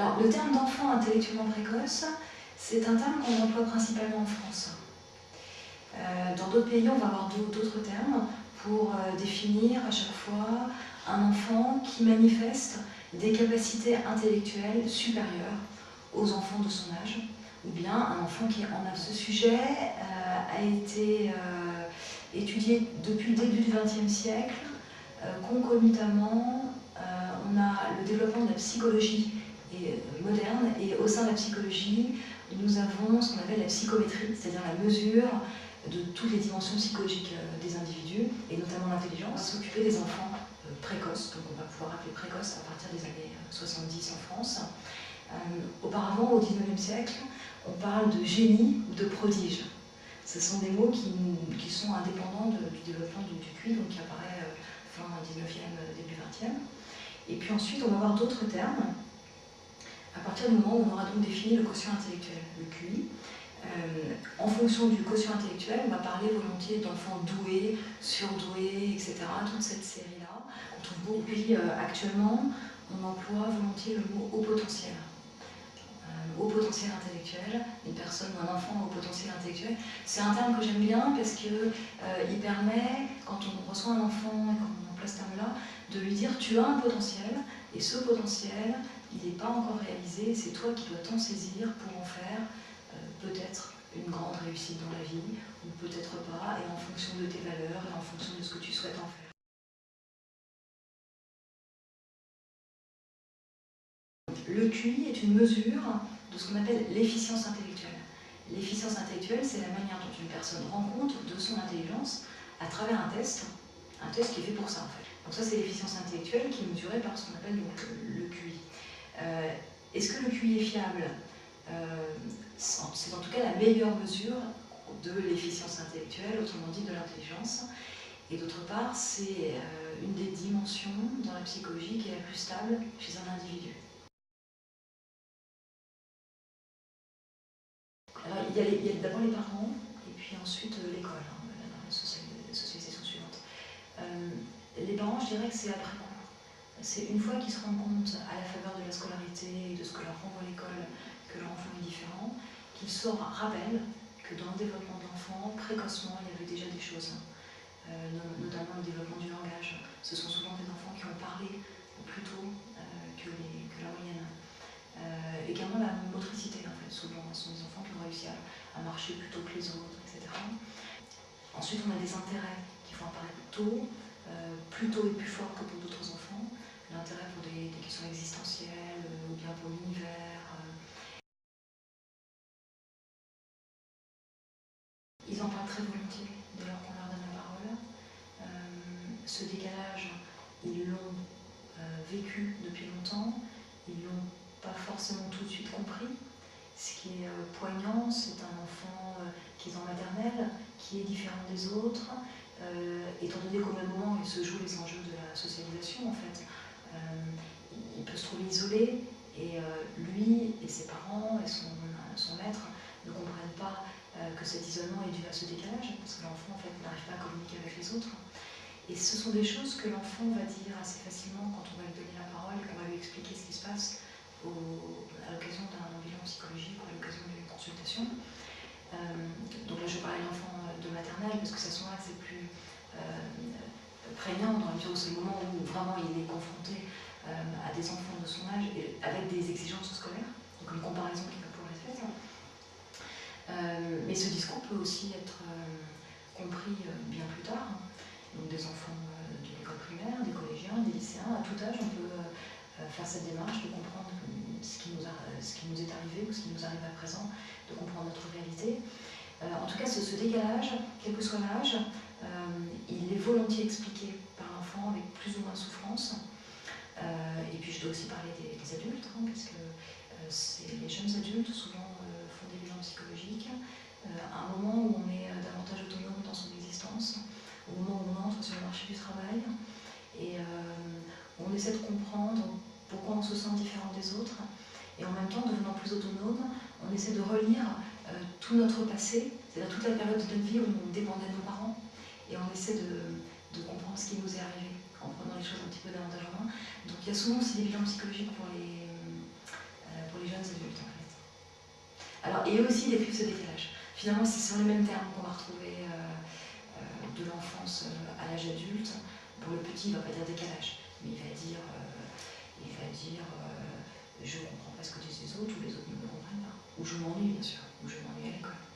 Alors, le terme d'enfant intellectuellement précoce, c'est un terme qu'on emploie principalement en France. Dans d'autres pays, on va avoir d'autres termes pour définir à chaque fois un enfant qui manifeste des capacités intellectuelles supérieures aux enfants de son âge, ou bien un enfant qui est en âge. Ce sujet a été étudié depuis le début du XXe siècle. Concomitamment, on a le développement de la psychologie moderne, et au sein de la psychologie, nous avons ce qu'on appelle la psychométrie, c'est-à-dire la mesure de toutes les dimensions psychologiques des individus, et notamment l'intelligence. S'occuper des enfants précoces, donc on va pouvoir appeler précoces à partir des années 70 en France. Auparavant, au XIXe siècle, on parle de génie ou de prodige. Ce sont des mots qui sont indépendants du développement du QI, donc qui apparaît fin 19e, début 20e. Et puis ensuite, on va avoir d'autres termes, à partir du moment où on aura donc défini le quotient intellectuel, le QI. En fonction du quotient intellectuel, on va parler volontiers d'enfants doués, surdoués, etc. Toute cette série-là, on trouve beaucoup. Puis actuellement, on emploie volontiers le mot haut potentiel. Haut potentiel intellectuel, une personne ou un enfant au potentiel intellectuel. C'est un terme que j'aime bien parce qu'il permet, quand on reçoit un enfant et qu'on emploie ce terme-là, de lui dire tu as un potentiel, et ce potentiel, il n'est pas encore réalisé, c'est toi qui dois t'en saisir pour en faire peut-être une grande réussite dans la vie, ou peut-être pas, et en fonction de tes valeurs, et en fonction de ce que tu souhaites en faire. Le QI est une mesure de ce qu'on appelle l'efficience intellectuelle. L'efficience intellectuelle, c'est la manière dont une personne rend compte de son intelligence à travers un test qui est fait pour ça en fait. Donc ça, c'est l'efficience intellectuelle qui est mesurée par ce qu'on appelle donc le QI. Est-ce que le QI est fiable? C'est en tout cas la meilleure mesure de l'efficience intellectuelle, autrement dit de l'intelligence. Et d'autre part, c'est une des dimensions dans la psychologie qui est la plus stable chez un individu. Alors, il y a d'abord les parents, et puis ensuite l'école, la socialisation suivante. Les parents, je dirais que c'est après coup. C'est une fois qu'ils se rendent compte, à la faveur de la scolarité et de ce que leur renvoie l'école, que leur enfant est différent, qu'ils se rappellent que dans le développement de l'enfant, précocement, il y avait déjà des choses, notamment le développement du langage. Ce sont souvent des enfants qui ont parlé plus tôt que la moyenne. Également la motricité, en fait, souvent, ce sont des enfants qui ont réussi à marcher plus tôt que les autres, etc. Ensuite, on a des intérêts qui vont apparaître tôt, plus tôt et plus fort que pour d'autres enfants. L'intérêt pour des questions existentielles, ou bien pour l'univers. Ils en parlent très volontiers dès lors qu'on leur donne la parole. Ce décalage, ils l'ont vécu depuis longtemps, ils ne l'ont pas forcément tout de suite compris. Ce qui est poignant, c'est un enfant qui est en maternelle, qui est différent des autres, étant donné qu'au même moment, il se joue les enjeux de la socialisation, en fait. Il peut se trouver isolé, et lui et ses parents et son maître ne comprennent pas que cet isolement est dû à ce décalage, parce que l'enfant en fait, n'arrive pas à communiquer avec les autres. Et ce sont des choses que l'enfant va dire assez facilement quand on va lui donner la parole et qu'on va lui expliquer ce qui se passe à l'occasion d'un bilan psychologique ou à l'occasion d'une consultation. Donc là, je parlais de l'enfant de maternelle, parce que c'est à ce moment-là que c'est plus prégnant, dans la mesure où c'est le moment où vraiment il est confronté à des enfants de son âge et avec des exigences scolaires, donc une comparaison qui va pouvoir être faite. Mais ce discours peut aussi être compris bien plus tard. Donc des enfants de l'école primaire, des collégiens, des lycéens, à tout âge, on peut faire cette démarche de comprendre ce qui nous est arrivé ou ce qui nous arrive à présent, de comprendre notre réalité. En tout cas, ce décalage, quel que soit l'âge, il est volontiers expliqué par l'enfant avec plus ou moins de souffrance. Et puis je dois aussi parler des adultes, parce que les jeunes adultes souvent font des bilans psychologiques à un moment où on est davantage autonome dans son existence, au moment où on entre sur le marché du travail, et on essaie de comprendre pourquoi on se sent différent des autres, et en même temps, devenant plus autonome, on essaie de relire tout notre passé, c'est-à-dire toute la période de notre vie où on dépendait de nos parents, et on essaie de comprendre ce qui nous est arrivé, en prenant les choses un petit peu davantage en main. Donc il y a souvent aussi des bilans psychologiques pour jeunes adultes en fait. Alors, et aussi des ce décalage. Finalement, ce sont les mêmes termes qu'on va retrouver de l'enfance à l'âge adulte. Pour le petit, il ne va pas dire décalage, mais il va dire je ne comprends pas ce que disent les autres, ou les autres ne me comprennent pas. Ou je m'ennuie, bien sûr, ou je m'ennuie à l'école.